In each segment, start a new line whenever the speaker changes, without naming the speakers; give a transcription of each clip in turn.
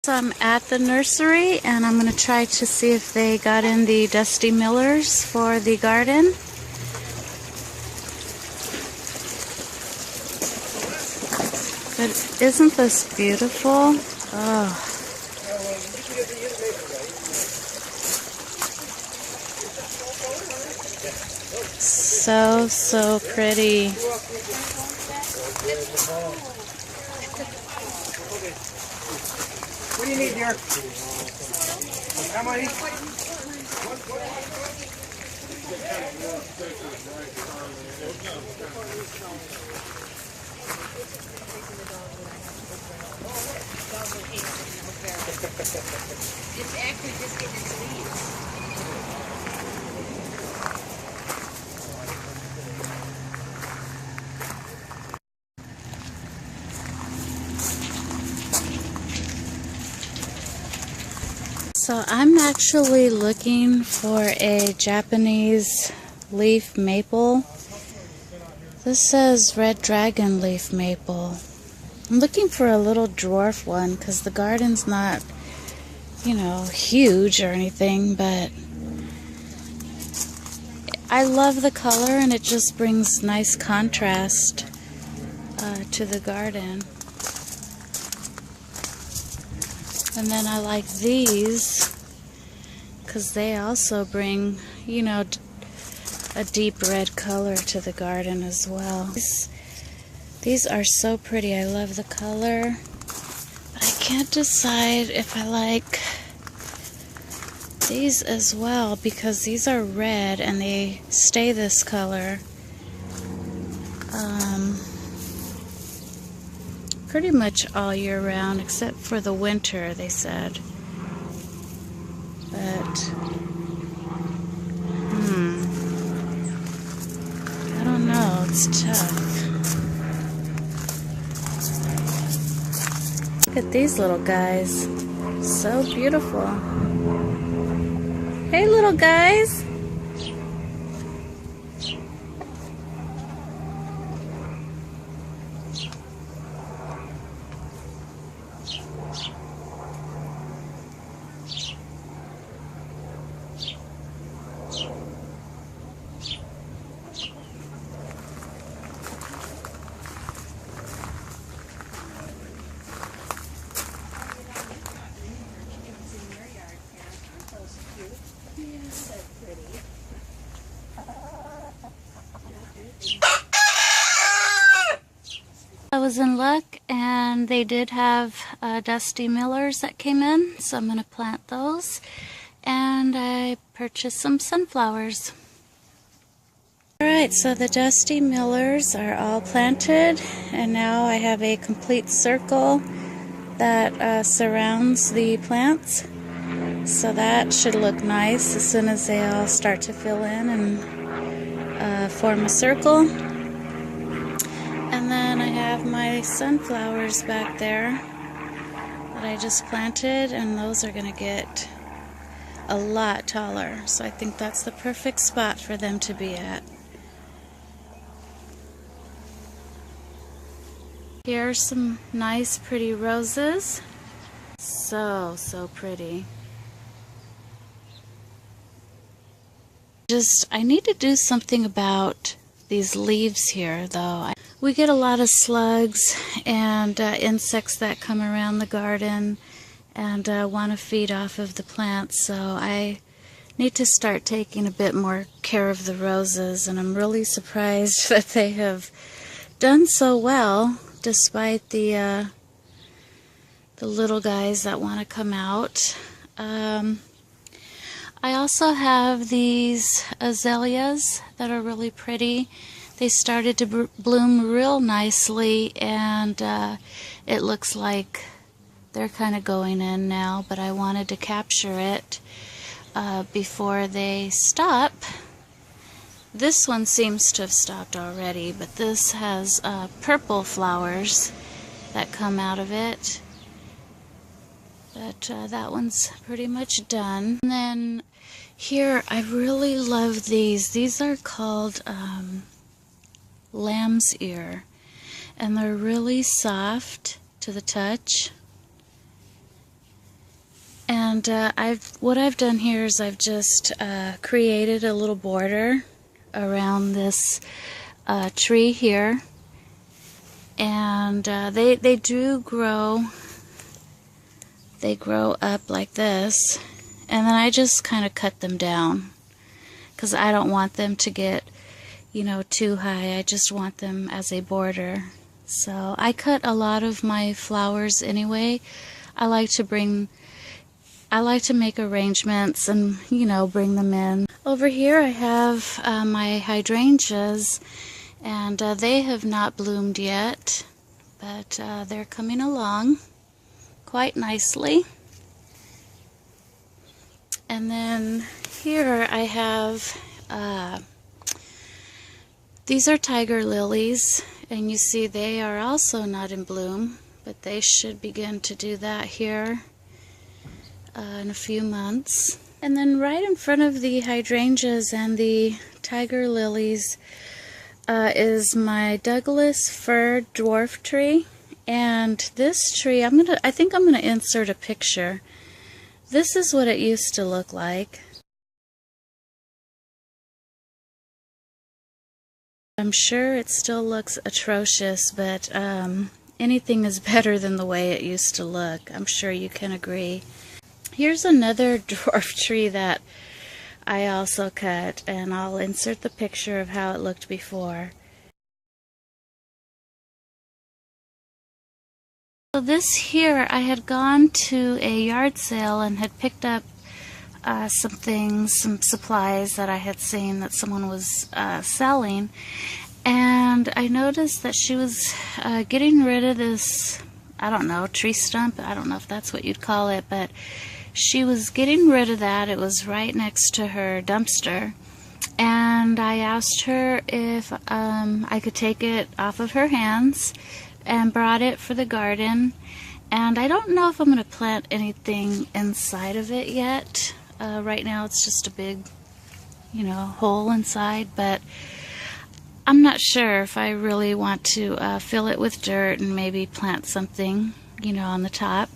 So I'm at the nursery and I'm going to try to see if they got in the Dusty Millers for the garden. But isn't this beautiful? Oh. So pretty.
What do you need, dear? How many?
It's actually just getting its leaves.
So I'm actually looking for a Japanese leaf maple. This says red dragon leaf maple. I'm looking for a little dwarf one because the garden's not, you know, huge or anything, but I love the color and it just brings nice contrast to the garden. And then I like these because they also bring, you know, a deep red color to the garden as well. These are so pretty. I love the color. But I can't decide if I like these as well because these are red and they stay this color pretty much all year round except for the winter, they said. But I don't know, it's tough. Look at these little guys, so beautiful. Hey little guys. I was in luck and they did have Dusty Millers that came in, so I'm going to plant those. And I purchased some sunflowers. Alright, so the Dusty Millers are all planted and now I have a complete circle that surrounds the plants. So that should look nice as soon as they all start to fill in and form a circle. And then I have my sunflowers back there that I just planted, and those are going to get a lot taller. So I think that's the perfect spot for them to be at. Here are some nice pretty roses. So pretty. I need to do something about these leaves here though. We get a lot of slugs and insects that come around the garden and want to feed off of the plants, so I need to start taking a bit more care of the roses, and I'm really surprised that they have done so well despite the little guys that want to come out. I also have these azaleas that are really pretty. They started to bloom real nicely, and it looks like they're kind of going in now, but I wanted to capture it before they stop. This one seems to have stopped already, but this has purple flowers that come out of it. But that one's pretty much done. And then here, I really love these. These are called lamb's ear, and they're really soft to the touch. And what I've done here is I've just created a little border around this tree here, and they do grow. They grow up like this, and then I just kind of cut them down because I don't want them to get, you know, too high. I just want them as a border. So I cut a lot of my flowers anyway. I like to make arrangements and, you know, bring them in. Over here I have my hydrangeas, and they have not bloomed yet, but they're coming along quite nicely. And then here I have these are tiger lilies, and you see they are also not in bloom, but they should begin to do that here in a few months. And then right in front of the hydrangeas and the tiger lilies is my Douglas fir dwarf tree. And this tree, I think I'm gonna insert a picture. This is what it used to look like. I'm sure it still looks atrocious, but anything is better than the way it used to look. I'm sure you can agree. Here's another dwarf tree that I also cut, and I'll insert the picture of how it looked before. So this here, I had gone to a yard sale and had picked up some supplies that I had seen that someone was selling, and I noticed that she was getting rid of this, I don't know, tree stump. I don't know if that's what you'd call it, but she was getting rid of that. It was right next to her dumpster, and I asked her if I could take it off of her hands, and brought it for the garden. And I don't know if I'm going to plant anything inside of it yet. Right now it's just a big, you know, hole inside, but I'm not sure if I really want to fill it with dirt and maybe plant something, you know, on the top.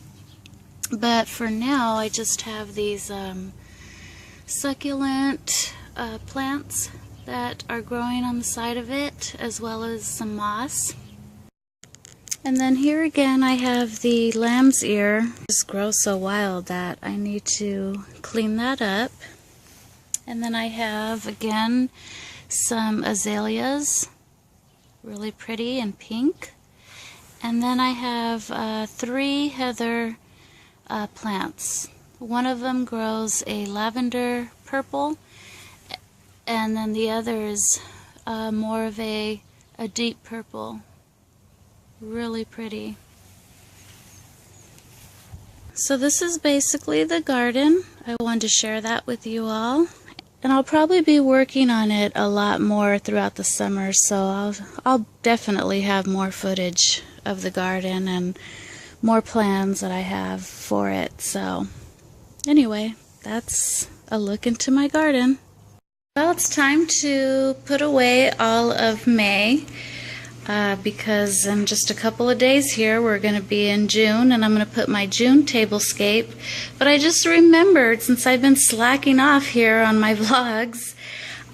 But for now I just have these succulent plants that are growing on the side of it, as well as some moss. And then here again I have the lamb's ear. It just grows so wild that I need to clean that up. And then I have again some azaleas, really pretty and pink. And then I have 3 heather plants. One of them grows a lavender purple, and then the other is more of a deep purple. Really pretty. So this is basically the garden. I wanted to share that with you all, and I'll probably be working on it a lot more throughout the summer, so I'll definitely have more footage of the garden and more plans that I have for it. So anyway, that's a look into my garden. Well, it's time to put away all of May. Because in just a couple of days here we're going to be in June, and I'm going to put my June tablescape. But I just remembered, since I've been slacking off here on my vlogs,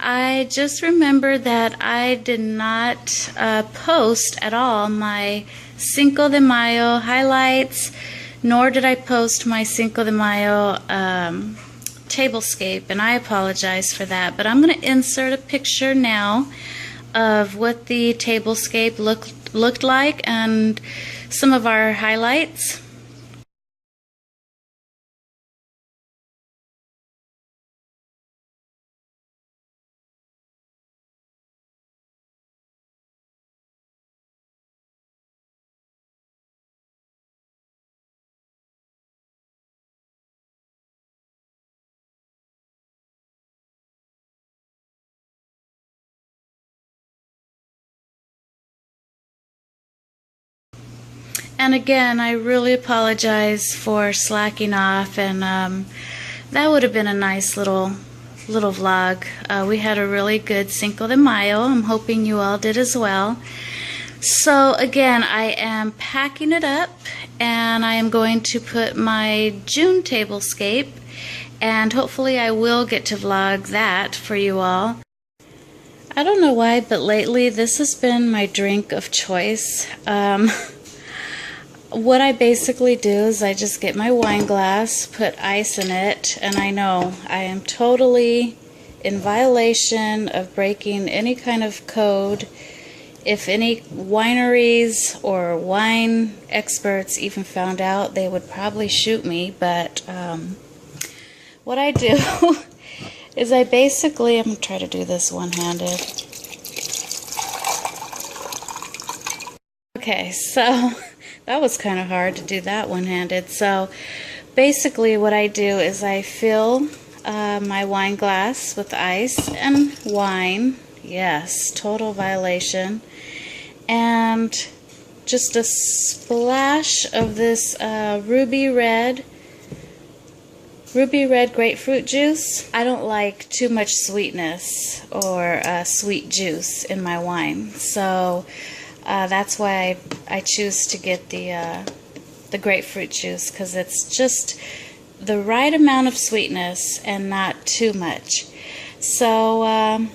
I just remembered that I did not post at all my Cinco de Mayo highlights, nor did I post my Cinco de Mayo tablescape, and I apologize for that. But I'm going to insert a picture now of what the tablescape looked like and some of our highlights. And again, I really apologize for slacking off, and that would have been a nice little vlog. We had a really good Cinco de Mayo. I'm hoping you all did as well. So again, I am packing it up, and I am going to put my June tablescape, and hopefully I will get to vlog that for you all. I don't know why, but lately this has been my drink of choice. What I basically do is I just get my wine glass, put ice in it, and I know I am totally in violation of breaking any kind of code. If any wineries or wine experts even found out, they would probably shoot me, but what I do is I basically, I'm going to try to do this one-handed. Okay, so that was kind of hard to do that one-handed. So basically what I do is I fill my wine glass with ice and wine. Yes, total violation. And just a splash of this ruby red grapefruit juice. I don't like too much sweetness or sweet juice in my wine, so that's why I choose to get the grapefruit juice, because it's just the right amount of sweetness and not too much. So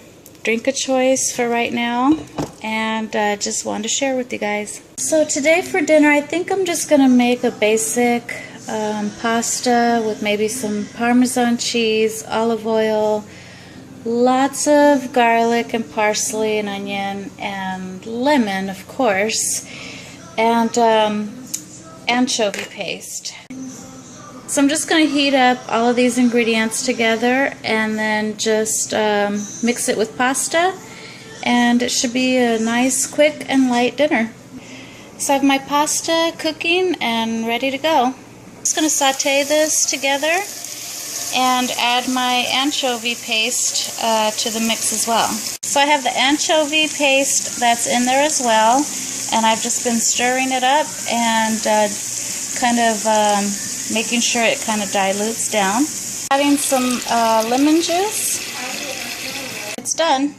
drink of choice for right now, and just wanted to share with you guys. So today for dinner, I think I'm just gonna make a basic pasta with maybe some Parmesan cheese, olive oil, lots of garlic and parsley and onion and lemon, of course, and anchovy paste. So I'm just going to heat up all of these ingredients together and then just mix it with pasta, and it should be a nice, quick, and light dinner. So I have my pasta cooking and ready to go. I'm just going to saute this together and add my anchovy paste to the mix as well. So I have the anchovy paste that's in there as well, and I've just been stirring it up and kind of making sure it kind of dilutes down. Adding some lemon juice. It's done.